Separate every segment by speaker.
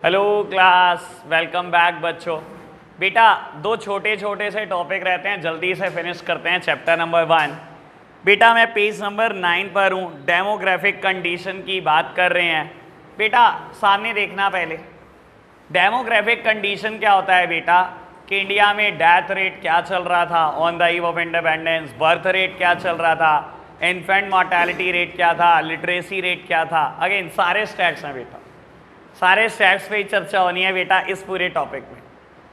Speaker 1: Hello class, welcome back बच्चों। बेटा दो छोटे छोटे से टॉपिक रहते हैं, जल्दी से फिनिश करते हैं। Chapter number 1। बेटा मैं पेज नंबर 9 पर हूँ। डेमोग्राफिक कंडीशन की बात कर रहे हैं। बेटा सामने देखना पहले। डेमोग्राफिक कंडीशन क्या होता है बेटा कि इंडिया में डेथ रेट क्या चल रहा था on the eve of independence, birth rate क्या चल रहा था, इन्फेंट मॉर्टेलिटी रेट क्या था, लिटरेसी रेट क्या था। अगेन सारे स्टैट्स हैं बेटा, सारे स्टैट्स पे ही चर्चा होनी है बेटा इस पूरे टॉपिक में।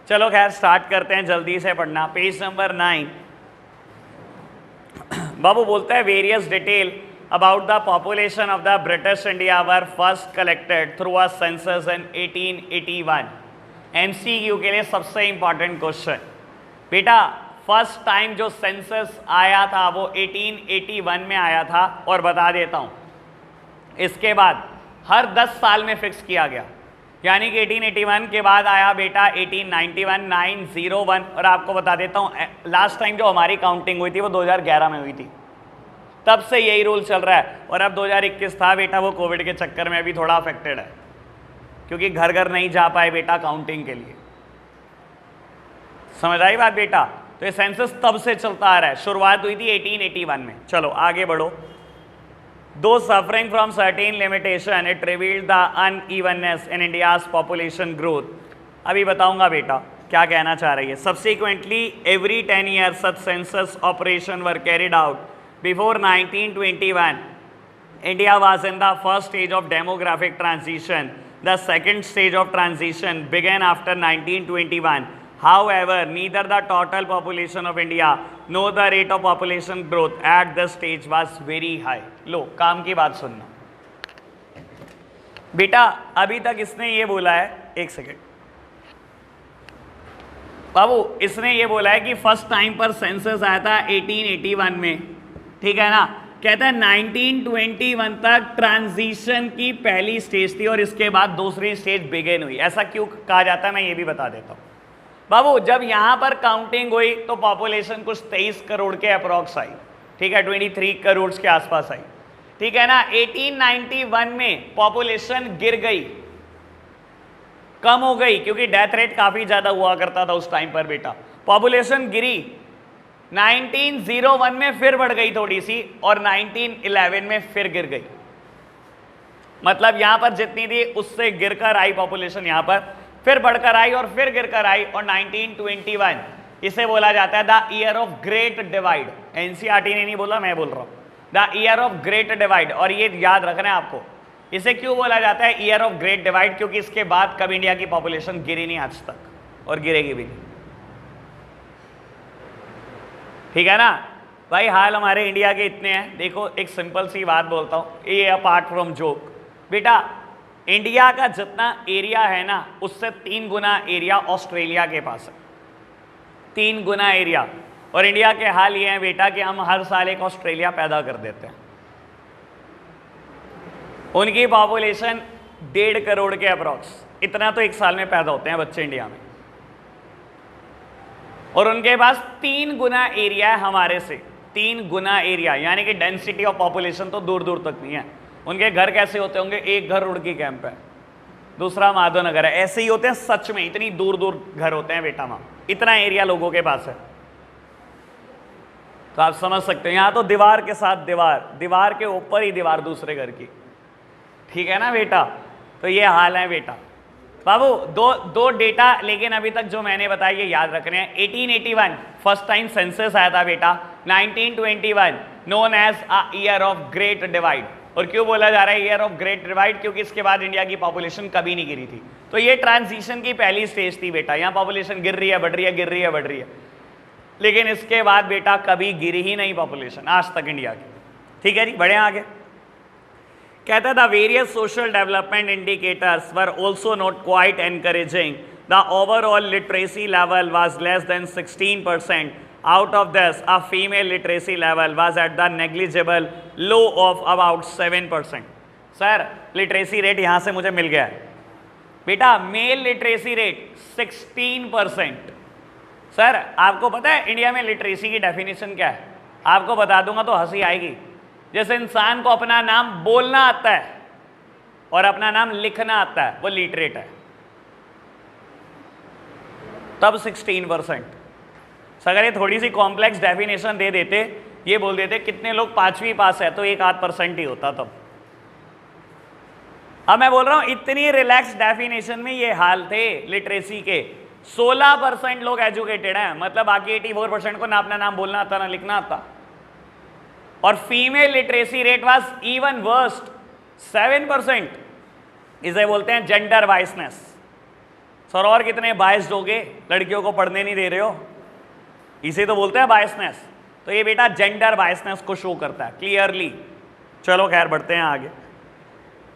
Speaker 1: चलो खैर स्टार्ट करते हैं, जल्दी से पढ़ना। Page number 9। बाबू बोलता है various detail about the population of the British India were first collected through a census in 1881। MCQ के लिए सबसे इंपॉर्टेंट क्वेश्चन। बेटा फर्स्ट टाइम जो सेंसस आया था वो 1881 में आया था, और बता देता हूँ इसके बाद हर 10 साल में फिक्स किया गया, यानी कि 1881 के बाद आया बेटा 1891, 901। और आपको बता देता हूँ लास्ट टाइम जो हमारी काउंटिंग हुई थी वो 2011 में हुई थी, तब से यही रूल चल रहा है। और अब 2021 था बेटा, वो कोविड के चक्कर में अभी थोड़ा अफेक्टेड है, क्योंकि घर घर नहीं जा पाए बेटा काउंटिंग के लिए। समझ आई बात बेटा? तो ये सेंसस तब से चलता आ रहा है, शुरुआत हुई थी 1881 में। चलो आगे बढ़ो। Though suffering from certain limitation, it revealed the unevenness in India's population growth. अभी बताऊंगा बेटा क्या कहना चाह रही है। Subsequently, every 10 years such census operation were carried out. Before 1921, India was in the first stage of demographic transition. The second stage of transition began after 1921. However, neither the total population of India nor the rate of population growth at this stage was very high. लो काम की बात सुनना बेटा। अभी तक इसने ये बोला है, एक सेकेंड बाबू, इसने ये बोला है कि फर्स्ट टाइम पर सेंसस आया था 1881 में, ठीक है ना। कहता है 1921 तक ट्रांजिशन की पहली स्टेज थी और इसके बाद दूसरी स्टेज बिगिन हुई। ऐसा क्यों कहा जाता है मैं ये भी बता देता हूँ बाबू। जब यहां पर काउंटिंग हुई तो पॉपुलेशन कुछ 23 करोड़ के अप्रॉक्स आई, ठीक है, 23 करोड़ के आसपास आई, ठीक है ना। 1891 में पॉपुलेशन गिर गई, कम हो गई, क्योंकि डेथ रेट काफी ज्यादा हुआ करता था उस टाइम पर बेटा। पॉपुलेशन गिरी, 1901 में फिर बढ़ गई थोड़ी सी, और 1911 में फिर गिर गई। मतलब यहां पर जितनी थी उससे गिरकर आई पॉपुलेशन, यहां पर फिर बढ़कर आई और फिर गिरकर आई। और 1921 इसे बोला जाता है the year of great divide. NCERT ने नहीं बोला, मैं बोल रहा हूं, the year of great divide. और ये याद रखना है आपको, इसे क्यों बोला जाता है ईयर ऑफ ग्रेट डिवाइड, क्योंकि इसके बाद कभी इंडिया की पॉपुलेशन गिरी नहीं आज तक, और गिरेगी भी नहीं, ठीक है ना भाई। हाल हमारे इंडिया के इतने हैं। देखो एक सिंपल सी बात बोलता हूं, ये अपार्ट फ्रॉम जोक बेटा, इंडिया का जितना एरिया है ना उससे 3 गुना एरिया ऑस्ट्रेलिया के पास है, 3 गुना एरिया। और इंडिया के हाल ये है बेटा कि हम हर साल एक ऑस्ट्रेलिया पैदा कर देते हैं। उनकी पॉपुलेशन 1.5 करोड़ के अप्रॉक्स, इतना तो एक साल में पैदा होते हैं बच्चे इंडिया में, और उनके पास 3 गुना एरिया है हमारे से, 3 गुना एरिया। यानी कि डेंसिटी ऑफ पॉपुलेशन तो दूर दूर तक नहीं है। उनके घर कैसे होते होंगे, एक घर रुड़की कैंप है, दूसरा माधव नगर है, ऐसे ही होते हैं सच में, इतनी दूर दूर घर होते हैं बेटा वहां, इतना एरिया लोगों के पास है। तो आप समझ सकते हो, यहां तो दीवार के साथ दीवार, दीवार के ऊपर ही दीवार दूसरे घर की, ठीक है ना बेटा। तो ये हाल है बेटा। बाबू दो डेटा लेकिन अभी तक जो मैंने बताया ये याद रखने हैं। 1881 फर्स्ट टाइम सेंसस आया था बेटा, 1921 known as a year of great divide. और क्यों बोला जा रहा है ईयर ऑफ ग्रेट डिवाइड, क्योंकि इसके बाद इंडिया की पॉपुलेशन कभी नहीं गिरी थी। तो ये ट्रांजिशन की पहली स्टेज थी बेटा, यहाँ पॉपुलेशन गिर रही है, बढ़ रही है, गिर रही है, बढ़ रही है, लेकिन इसके बाद बेटा कभी गिरी ही नहीं पॉपुलेशन आज तक इंडिया की, ठीक है जी। बढ़े आगे। कहता था various social development indicators were also not quite encouraging. The overall literacy level was less than 16%. Out of this, a female literacy level was at the negligible low of about 7%. Sir literacy rate यहां से मुझे मिल गया है बेटा, mail literacy rate 16%। Sir आपको पता है India में लिटरेसी की डेफिनेशन क्या है? आपको बता दूंगा तो हंसी आएगी। जैसे इंसान को अपना नाम बोलना आता है और अपना नाम लिखना आता है, वो लिटरेट है। तब 16%। अगर ये थोड़ी सी कॉम्प्लेक्स डेफिनेशन दे देते, ये बोल देते कितने लोग 5वीं पास है, तो 1-8% ही होता तब। अब मैं बोल रहा हूं इतनी रिलैक्स डेफिनेशन में ये हाल थे लिटरेसी के। 16% लोग एजुकेटेड हैं, मतलब बाकी 84% को ना अपना नाम बोलना आता ना लिखना आता। और female literacy rate was even worst, 7%। इसे बोलते हैं जेंडर बायसनेस। सर और कितने बायस्ड हो गए, लड़कियों को पढ़ने नहीं दे रहे हो, इसे तो बोलते हैं बायसनेस। तो ये बेटा जेंडर बायसनेस को शो करता है क्लियरली। चलो खैर बढ़ते हैं आगे।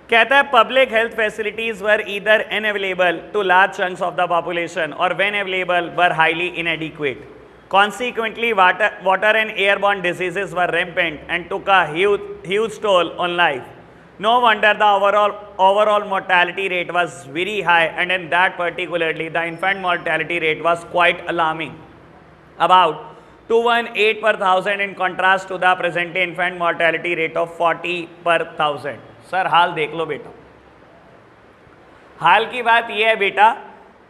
Speaker 1: कहता है public health facilities were either unavailable to large chunks of the population और when available were highly inadequate. Consequently, water and airborne diseases were rampant and took a huge toll on life. No wonder the overall mortality rate was very high, and in that particularly, the infant mortality rate was quite alarming, about 218 per thousand in contrast to the present day infant mortality rate of 40 per thousand. Sir हाल देख लो बेटा। हाल की बात यह है बेटा,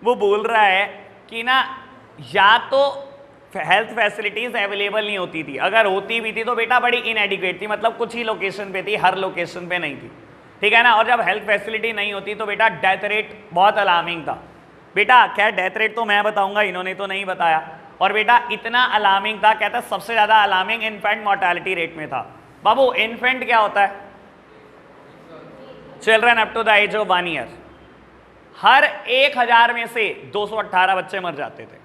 Speaker 1: वो बोल रहा है कि ना या तो हेल्थ फैसिलिटीज अवेलेबल नहीं होती थी, अगर होती भी थी तो बेटा बड़ी इनएडिक्वेट थी, मतलब कुछ ही लोकेशन पे थी, हर लोकेशन पे नहीं थी, ठीक है ना। और जब हेल्थ फैसिलिटी नहीं होती तो बेटा डेथ रेट बहुत अलार्मिंग था। बेटा क्या डेथ रेट तो मैं बताऊंगा, इन्होंने तो नहीं बताया। और बेटा इतना अलार्मिंग था, कहता सबसे ज्यादा अलार्मिंग इन्फेंट मोर्टेलिटी रेट में था। बाबू इन्फेंट क्या होता है? Children up to the age of 1 year. हर 1000 में से 218 बच्चे मर जाते थे।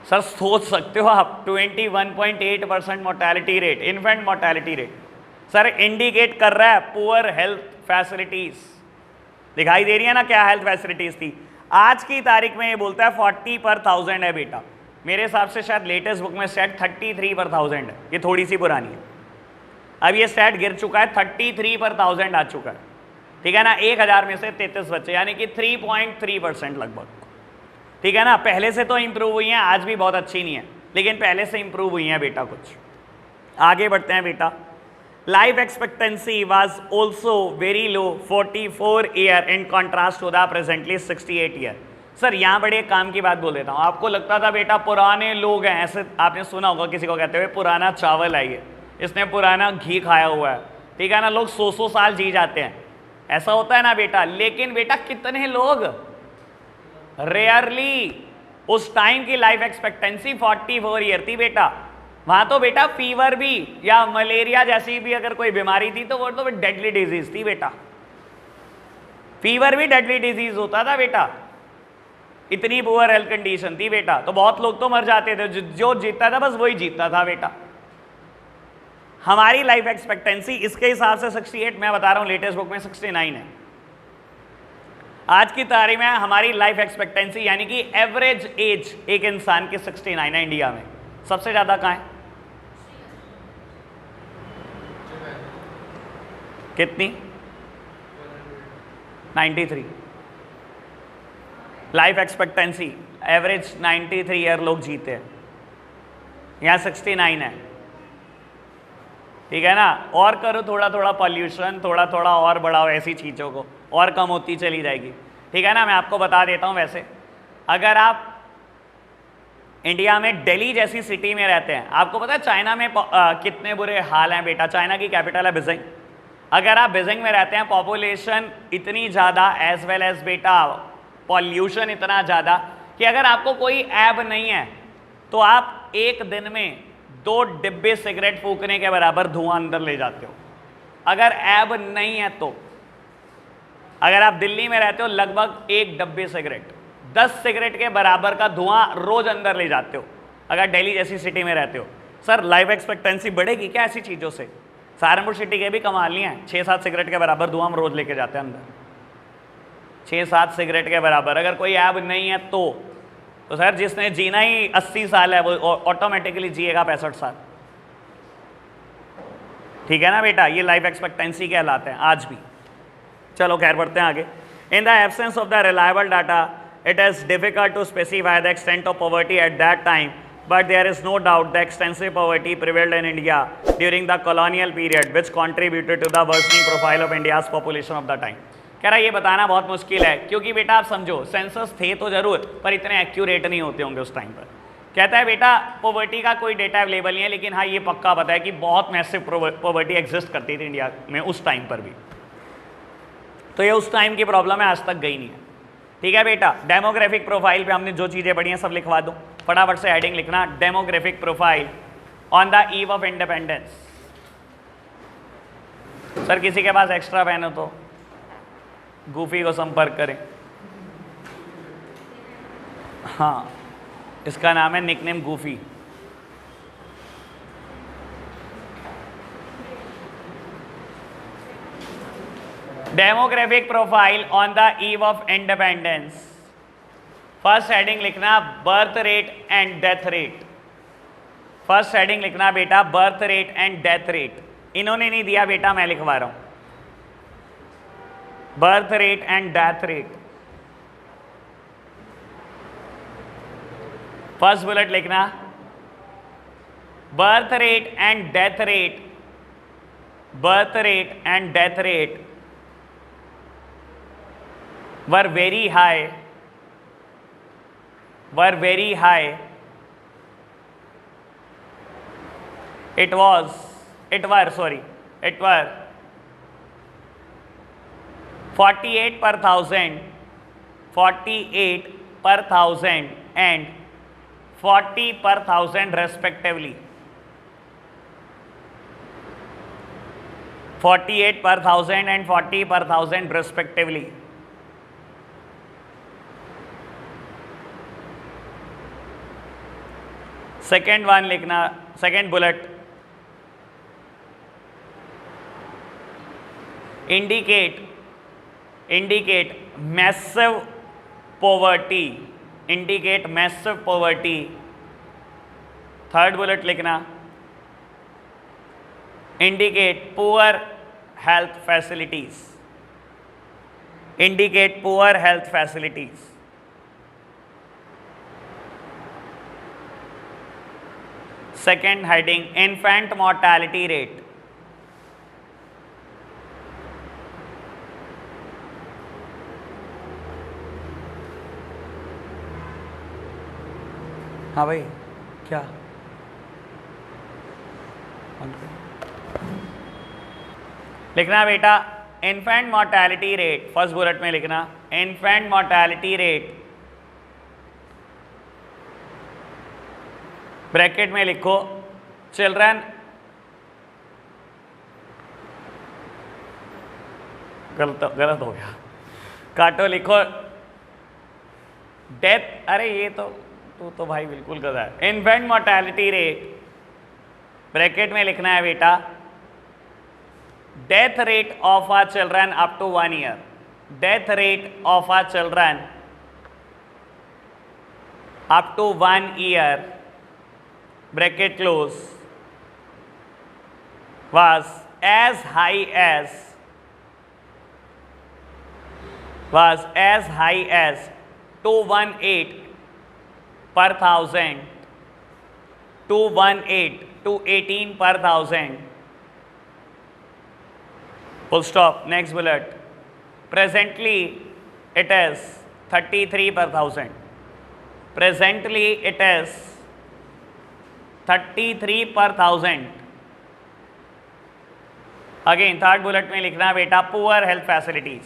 Speaker 1: सर सोच सकते हो आप, 21.8% mortality rate, infant mortality rate. Sir indicate कर रहा है पुअर हेल्थ फैसिलिटीज। दिखाई दे रही है ना क्या हेल्थ फैसिलिटीज थी। आज की तारीख में ये बोलता है 40 पर 1000 है बेटा। मेरे हिसाब से शायद लेटेस्ट बुक में स्टैट 33 पर 1000 है, ये थोड़ी सी पुरानी है। अब ये स्टैट गिर चुका है, 33 पर 1000 आ चुका है, ठीक है ना। 1000 में से 33 बच्चे, यानी कि 3.3% लगभग, ठीक है ना। पहले से तो इंप्रूव हुई हैं, आज भी बहुत अच्छी नहीं है, लेकिन पहले से इंप्रूव हुई हैं बेटा कुछ। आगे बढ़ते हैं बेटा। Life expectancy was also very low, 44 year in contrast to the presently 68 year. Sir यहाँ बड़े काम की बात बोल देता हूँ, आपको लगता था बेटा पुराने लोग हैं, ऐसे आपने सुना होगा किसी को कहते हुए पुराना चावल है ये, इसने पुराना घी खाया हुआ है, ठीक है ना। लोग 100 साल जी जाते हैं, ऐसा होता है ना बेटा। लेकिन बेटा कितने लोग, रेयरली। उस टाइम की लाइफ एक्सपेक्टेंसी 44 ईयर थी बेटा। वहां तो बेटा फीवर भी या मलेरिया जैसी भी अगर कोई बीमारी थी तो वो तो डेडली डिजीज थी बेटा। फीवर भी डेडली डिजीज होता था बेटा, इतनी पुअर हेल्थ कंडीशन थी बेटा। तो बहुत लोग तो मर जाते थे, जो जीतता था बस वही जीतता था बेटा। हमारी लाइफ एक्सपेक्टेंसी इसके हिसाब से 68, मैं बता रहा हूं लेटेस्ट बुक में 69 है। आज की तारीख में हमारी लाइफ एक्सपेक्टेंसी यानी कि एवरेज एज एक इंसान की 69 है इंडिया में। सबसे ज्यादा कहां है? कितनी? 93 लाइफ एक्सपेक्टेंसी, एवरेज 93 ईयर लोग जीते हैं, यहां 69 है, ठीक है ना। और करो थोड़ा थोड़ा पॉल्यूशन, थोड़ा थोड़ा और बढ़ाओ ऐसी चीज़ों को, और कम होती चली जाएगी, ठीक है ना। मैं आपको बता देता हूँ, वैसे अगर आप इंडिया में दिल्ली जैसी सिटी में रहते हैं, आपको पता है चाइना में कितने बुरे हाल हैं बेटा। चाइना की कैपिटल है बीजिंग। अगर आप बीजिंग में रहते हैं, पॉपुलेशन इतनी ज़्यादा एज वेल एज बेटा पॉल्यूशन इतना ज़्यादा कि अगर आपको कोई ऐब नहीं है तो आप एक दिन में 2 डिब्बे सिगरेट फूकने के बराबर धुआं अंदर ले जाते हो। अगर ऐब नहीं है तो, अगर आप दिल्ली में रहते हो, लगभग 1 डब्बे सिगरेट 10 सिगरेट के बराबर का धुआं रोज अंदर ले जाते हो, अगर दिल्ली जैसी सिटी में रहते हो। सर लाइफ एक्सपेक्टेंसी बढ़ेगी क्या ऐसी चीज़ों से? सहारनपुर सिटी के भी कमाल नहीं है, 6-7 सिगरेट के बराबर धुआं हम रोज लेके जाते हैं अंदर, 6-7 सिगरेट के बराबर। अगर कोई ऐब नहीं है तो सर जिसने जीना ही 80 साल है वो ऑटोमेटिकली जिएगा 65 साल, ठीक है ना बेटा। ये लाइफ एक्सपेक्टेंसी कहलाते हैं आज भी। चलो खैर बढ़ते हैं आगे। In the absence of the reliable data it is difficult to specify the extent of poverty at that time, but there is no doubt the extensive poverty prevailed in India during the colonial period, which contributed to the worsening profile of India's population of the time. कह रहा ये बताना बहुत मुश्किल है, क्योंकि बेटा आप समझो सेंसस थे तो जरूर, पर इतने एक्यूरेट नहीं होते होंगे उस टाइम पर। कहता है बेटा पॉवर्टी का कोई डेटा अवेलेबल नहीं है, लेकिन हाँ ये पक्का पता है कि बहुत मैसिव पॉवर्टी एग्जिस्ट करती थी इंडिया में उस टाइम पर भी। तो ये उस टाइम की प्रॉब्लम है, आज तक गई नहीं है। ठीक है बेटा, डेमोग्राफिक प्रोफाइल पे हमने जो चीज़ें पढ़ी हैं सब लिखवा दूँ, फटाफट से हेडिंग लिखना, demographic profile on the eve of independence. Sir किसी के पास एक्स्ट्रा पेन हो तो गूफी को संपर्क करें। हाँ, इसका नाम है nickname Goofy. Demographic profile on the eve of independence. First heading लिखना birth rate and death rate. First heading लिखना बेटा birth rate and death rate. इन्होंने नहीं दिया बेटा, मैं लिखवा रहा हूं, birth rate and death rate. First bullet लिखना birth rate and death rate, birth rate and death rate were very high, were very high. It were 48 per thousand, 48 per thousand and 40 per thousand respectively. 48 per thousand and 40 per thousand respectively. Second one लिखना, second bullet, indicate massive poverty, indicate massive poverty. Third bullet लिखना indicate poor health facilities, indicate poor health facilities. Second heading infant mortality rate. हाँ भाई क्या लिखना बेटा infant mortality rate. First bullet में लिखना infant mortality rate, bracket में लिखो चिल्ड्रन, गलत हो गया, काटो, लिखो डेथ, अरे ये तो भाई बिल्कुल गलत है। इन्फेंट मोर्टेलिटी रेट, ब्रैकेट में लिखना है बेटा death rate of our children up to 1 year, death rate of our children up to 1 year, bracket close, was as high as 218 per thousand, 218 per thousand. Full stop. Next bullet. Presently it is 33 per thousand. Presently it is 33 per thousand. Again third bullet में लिखना बेटा poor health facilities,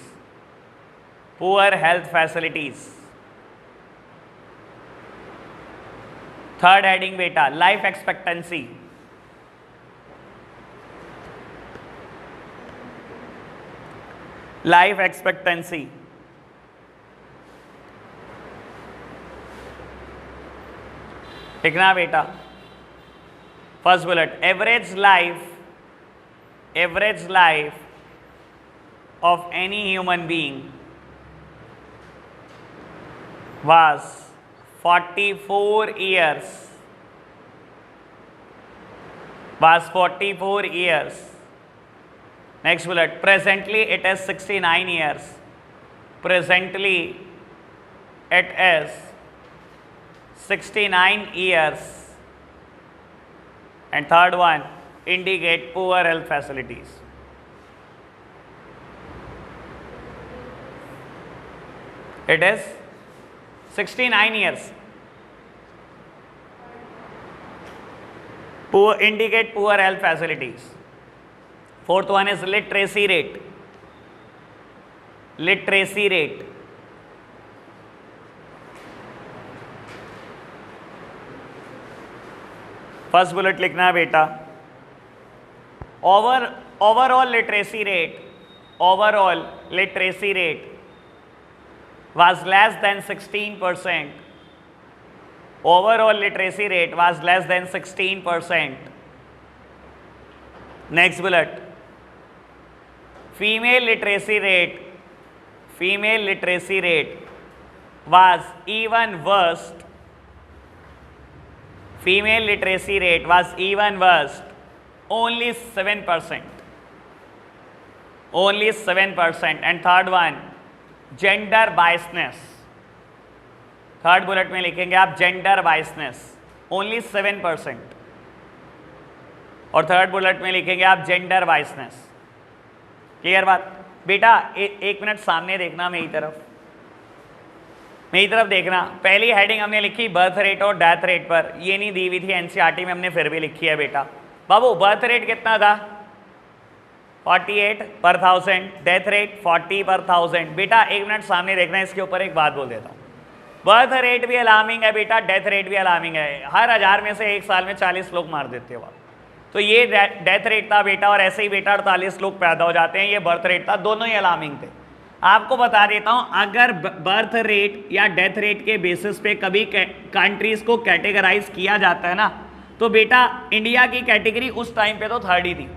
Speaker 1: poor health facilities. Third heading बेटा life expectancy, life expectancy. लिखना बेटा first bullet average life of any human being was 44 years, was 44 years. Next bullet, presently it is 69 years, presently it is 69 years. And third one, indicate poor health facilities. It is 69 years. Poor, indicate poor health facilities. Fourth one is literacy rate. Literacy rate. First bullet लिखना है बेटा, overall literacy rate, overall literacy rate was less than 16%. Overall literacy rate was less than 16%. Next bullet, female literacy rate was even worse. Female literacy rate was even worse, only 7%. Only 7%. And third one, gender biasness. Third bullet में लिखेंगे आप gender बाइसनेस, only 7%. और third bullet में लिखेंगे आप gender बाइसनेस. Clear बात बेटा? एक मिनट सामने देखना, मेरी तरफ देखना. पहली हेडिंग हमने लिखी बर्थ रेट और डेथ रेट पर, ये नहीं दी हुई थी एनसीईआरटी में, हमने फिर भी लिखी है बेटा. बाबू बर्थ रेट कितना था? 48 पर 1000. डेथ रेट 40 पर 1000. बेटा एक मिनट सामने देखना, इसके ऊपर एक बात बोल देता हूँ. बर्थ रेट भी अलार्मिंग है बेटा, डेथ रेट भी अलार्मिंग है. हर 1000 में से एक साल में 40 लोग मार देते हो आप. तो ये डेथ रेट था बेटा, और ऐसे ही बेटा 48 लोग पैदा हो जाते हैं, ये बर्थ रेट था. दोनों ही अलार्मिंग थे. आपको बता देता हूं, अगर बर्थ रेट या डेथ रेट के बेसिस पे कभी कंट्रीज को कैटेगराइज किया जाता है ना, तो बेटा इंडिया की कैटेगरी उस टाइम पे तो थर्ड ही थी.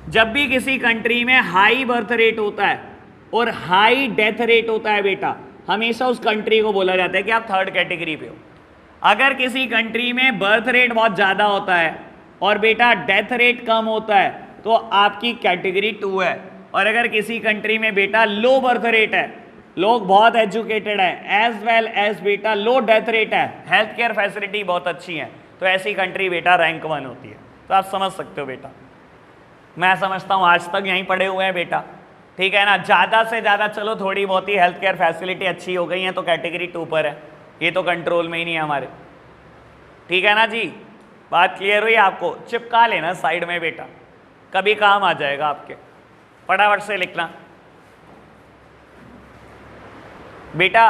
Speaker 1: जब भी किसी कंट्री में हाई बर्थ रेट होता है और हाई डेथ रेट होता है बेटा, हमेशा उस कंट्री को बोला जाता है कि आप थर्ड कैटेगरी पे हो. अगर किसी कंट्री में बर्थ रेट बहुत ज़्यादा होता है और बेटा डेथ रेट कम होता है, तो आपकी कैटेगरी 2 है. और अगर किसी कंट्री में बेटा लो बर्थ रेट है, लोग बहुत एजुकेटेड है, एज वेल एज बेटा लो डेथ रेट है, हेल्थ केयर फैसिलिटी बहुत अच्छी है, तो ऐसी कंट्री बेटा रैंक 1 होती है. तो आप समझ सकते हो बेटा. मैं समझता हूँ आज तक यहीं पढ़े हुए हैं बेटा, ठीक है ना. ज़्यादा से ज़्यादा चलो थोड़ी बहुत ही हेल्थ केयर फैसिलिटी अच्छी हो गई है तो कैटेगरी 2 पर है, ये तो कंट्रोल में ही नहीं है हमारे. ठीक है ना जी, बात क्लियर हुई आपको? चिपका लेना साइड में बेटा, कभी काम आ जाएगा आपके. फटाफट से लिखना बेटा.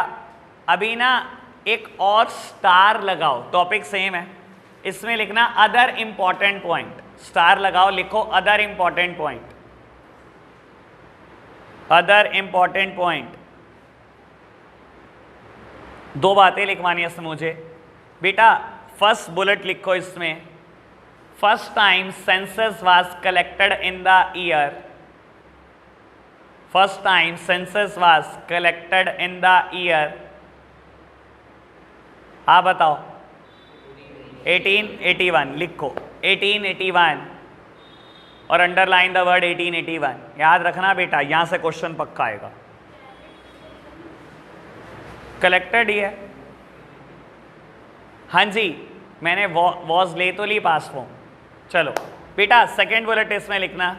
Speaker 1: अभी ना एक और स्टार लगाओ, टॉपिक सेम है, इसमें लिखना अदर इंपॉर्टेंट पॉइंट. स्टार लगाओ, लिखो other important point. Other important point. 2 बातें लिखवानी है इसमें मुझे बेटा. फर्स्ट बुलेट लिखो इसमें, first time census was collected in the year. First time census was collected in the year. आप बताओ. 1881 लिखो, 1881 और अंडरलाइन द वर्ड 1881. याद रखना बेटा, यहां से क्वेश्चन पक्का आएगा. कलेक्टेड ही है. हाँ जी, मैंने वॉज ले तो ली पास फॉर्म. चलो बेटा सेकेंड बुलेट इसमें लिखना,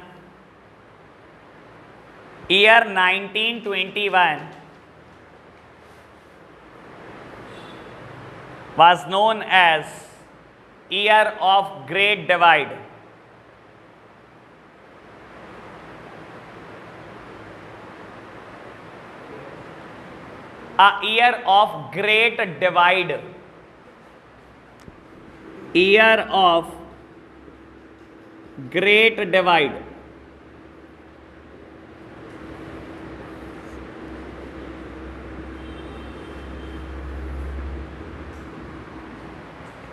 Speaker 1: year 1921 was known as year of Great Divide. A year of Great Divide. Year of Great Divide.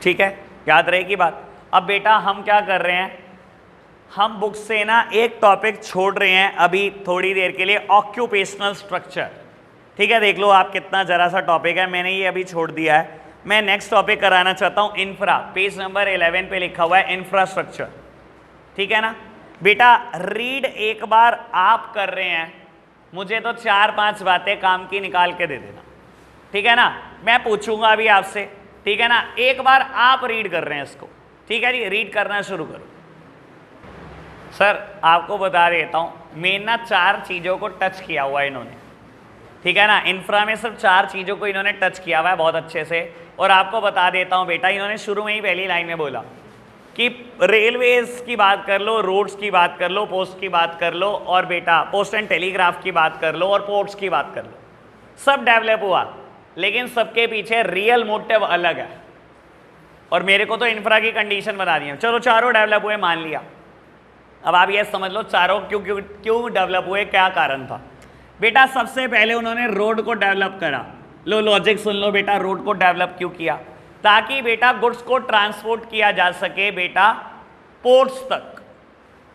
Speaker 1: ठीक है, याद रहेगी बात. अब बेटा हम क्या कर रहे हैं, हम बुक से ना एक टॉपिक छोड़ रहे हैं अभी थोड़ी देर के लिए, ऑक्यूपेशनल स्ट्रक्चर. ठीक है, देख लो आप कितना जरा सा टॉपिक है, मैंने ये अभी छोड़ दिया है. मैं नेक्स्ट टॉपिक कराना चाहता हूँ इंफ्रा. पेज नंबर 11 पे लिखा हुआ है इंफ्रास्ट्रक्चर. ठीक है ना बेटा. रीड एक बार आप कर रहे हैं, मुझे तो 4-5 बातें काम की निकाल के दे देना. ठीक है ना, मैं पूछूंगा अभी आपसे. ठीक है ना, एक बार आप रीड कर रहे हैं इसको. ठीक है जी, रीड करना शुरू करो. सर आपको बता देता हूं, मेन ना 4 चीजों को टच किया हुआ है इन्होंने. ठीक है ना। इंफ्रा में सिर्फ 4 चीजों को इन्होंने टच किया हुआ है बहुत अच्छे से। और आपको बता देता हूं बेटा, इन्होंने शुरू में ही पहली लाइन में बोला कि रेलवेज की बात कर लो, रोड्स की बात कर लो, पोस्ट की बात कर लो, और बेटा पोस्ट एंड टेलीग्राफ की बात कर लो, और पोर्ट्स की बात कर लो। सब डेवलप हुआ, लेकिन सबके पीछे रियल मोटिव अलग है। और मेरे को तो इंफ्रा की कंडीशन बता दी है। चलो चारों डेवलप हुए मान लिया, अब आप ये समझ लो चारों क्यों डेवलप हुए, क्या कारण था। बेटा सबसे पहले उन्होंने रोड को डेवलप करा। लो लॉजिक सुन लो बेटा, रोड को डेवलप क्यों किया? ताकि बेटा गुड्स को ट्रांसपोर्ट किया जा सके बेटा पोर्ट्स तक।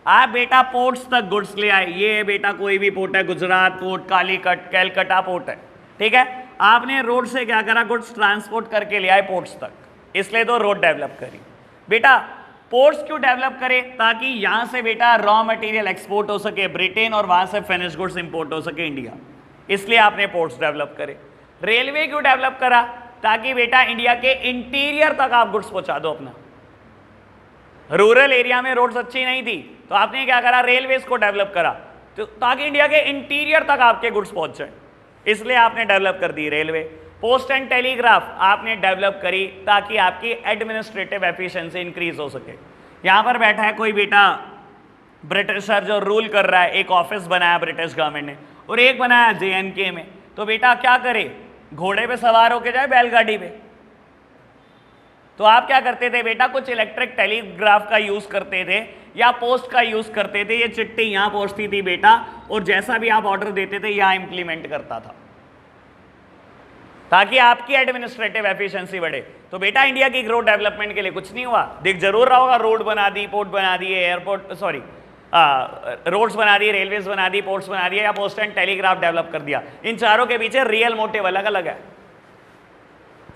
Speaker 1: आप बेटा पोर्ट्स तक गुड्स ले आए। ये बेटा कोई भी पोर्ट है, Gujarat port, Calicut, Calcutta port है, ठीक है। आपने रोड से क्या करा, गुड्स ट्रांसपोर्ट करके ले आए पोर्ट्स तक, इसलिए तो रोड डेवलप करी। बेटा पोर्ट्स क्यों डेवलप करे? ताकि यहां से बेटा रॉ मटेरियल एक्सपोर्ट हो सके ब्रिटेन, और वहां से फिनिश गुड्स इंपोर्ट हो सके इंडिया, इसलिए आपने पोर्ट्स डेवलप करे। रेलवे क्यों डेवलप करा? ताकि बेटा इंडिया के इंटीरियर तक आप गुड्स पहुंचा दो अपना। रूरल एरिया में रोड्स अच्छी नहीं थी, तो आपने क्या करा, रेलवेज को डेवलप करा, तो ताकि इंडिया के इंटीरियर तक आपके गुड्स पहुंच जाए, इसलिए आपने डेवलप कर दी रेलवे। पोस्ट एंड टेलीग्राफ आपने डेवलप करी ताकि आपकी एडमिनिस्ट्रेटिव एफिशिएंसी इंक्रीज हो सके। यहां पर बैठा है कोई बेटा ब्रिटिशर जो रूल कर रहा है, एक ऑफिस बनाया ब्रिटिश गवर्नमेंट ने, और एक बनाया JNK में, तो बेटा क्या करे, घोड़े पे सवार होके जाए बैलगाड़ी पे। तो आप क्या करते थे बेटा, कुछ इलेक्ट्रिक टेलीग्राफ का यूज करते थे या पोस्ट का यूज करते थे। ये चिट्ठी यहां पहुंचती थी बेटा, और जैसा भी आप ऑर्डर देते थे यहां इंप्लीमेंट करता था, ताकि आपकी एडमिनिस्ट्रेटिव एफिशिएंसी बढ़े। तो बेटा इंडिया की ग्रोथ डेवलपमेंट के लिए कुछ नहीं हुआ, दिख जरूर रहा होगा, रोड बना दी, पोर्ट बना दिए, एयरपोर्ट सॉरी रोड्स बना दिए, रेलवेज बना दी, पोर्ट्स बना दिए, या पोस्ट एंड टेलीग्राफ डेवलप कर दिया। इन चारों के पीछे रियल मोटिव अलग अलग है।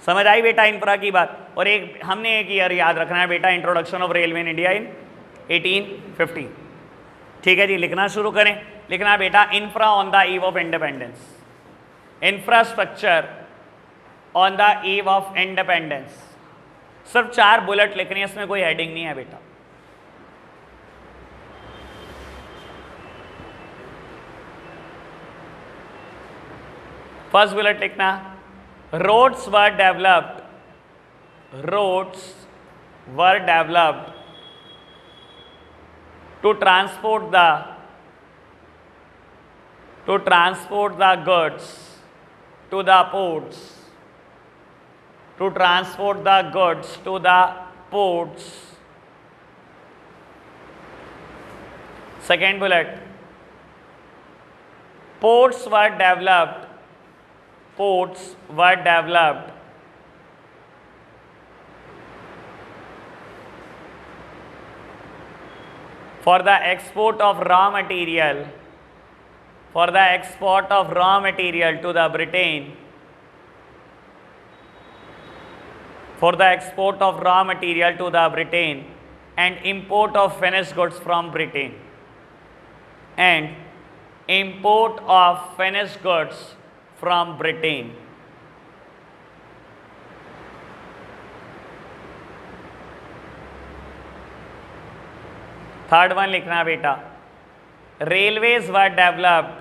Speaker 1: समझ आई बेटा इंफ्रा की बात। और एक हमने एक ईयर याद रखना है बेटा, introduction of railway in India in 1850। ठीक है जी, लिखना शुरू करें। लिखना बेटा, infra on the eve of independence, infrastructure on the eve of independence. सिर्फ 4 बुलेट लिखनी है, इसमें कोई हेडिंग नहीं है बेटा। फर्स्ट बुलेट लिखना, roads were developed to transport the goods to the ports, to transport the goods to the ports. Second bullet, ports were developed for the export of raw material to the Britain, and import of finished goods from Britain, from Britain. Third one लिखना बेटा, railways were developed,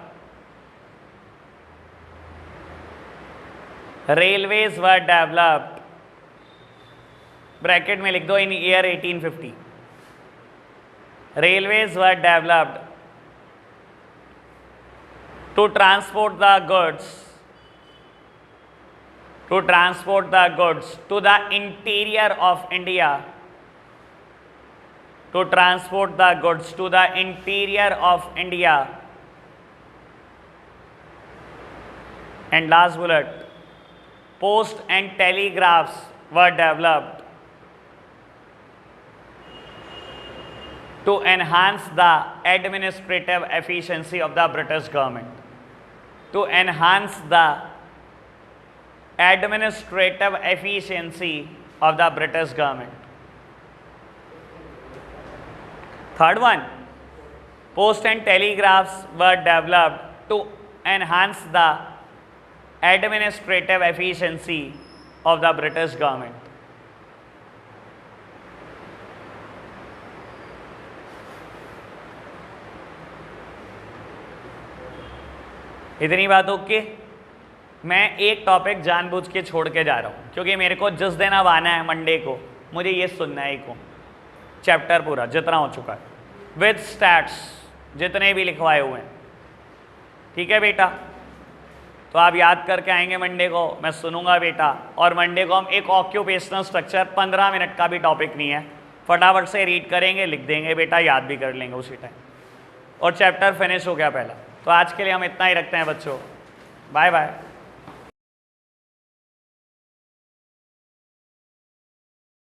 Speaker 1: bracket में लिख दो, in year 1850। Railways were developed to transport the goods to the interior of India, and last bullet, post and telegraphs were developed to enhance the administrative efficiency of the British government. Third one, post and telegraphs were developed to enhance the administrative efficiency of the British government. इतनी बात okay. मैं एक topic जानबूझ के छोड़ के जा रहा हूँ, क्योंकि मेरे को जिस दिन अब आना है मंडे को, मुझे ये सुनना है को चैप्टर पूरा जितना हो चुका है विद स्टैट्स, जितने भी लिखवाए हुए हैं। ठीक है बेटा, तो आप याद करके आएंगे मंडे को, मैं सुनूंगा बेटा। और मंडे को हम एक ऑक्यूपेशनल स्ट्रक्चर, 15 मिनट का भी टॉपिक नहीं है, फटाफट से रीड करेंगे, लिख देंगे बेटा, याद भी कर लेंगे उसी टाइम, और चैप्टर फिनिश हो गया पहला। तो आज के लिए हम इतना ही रखते हैं बच्चों, बाय बाय।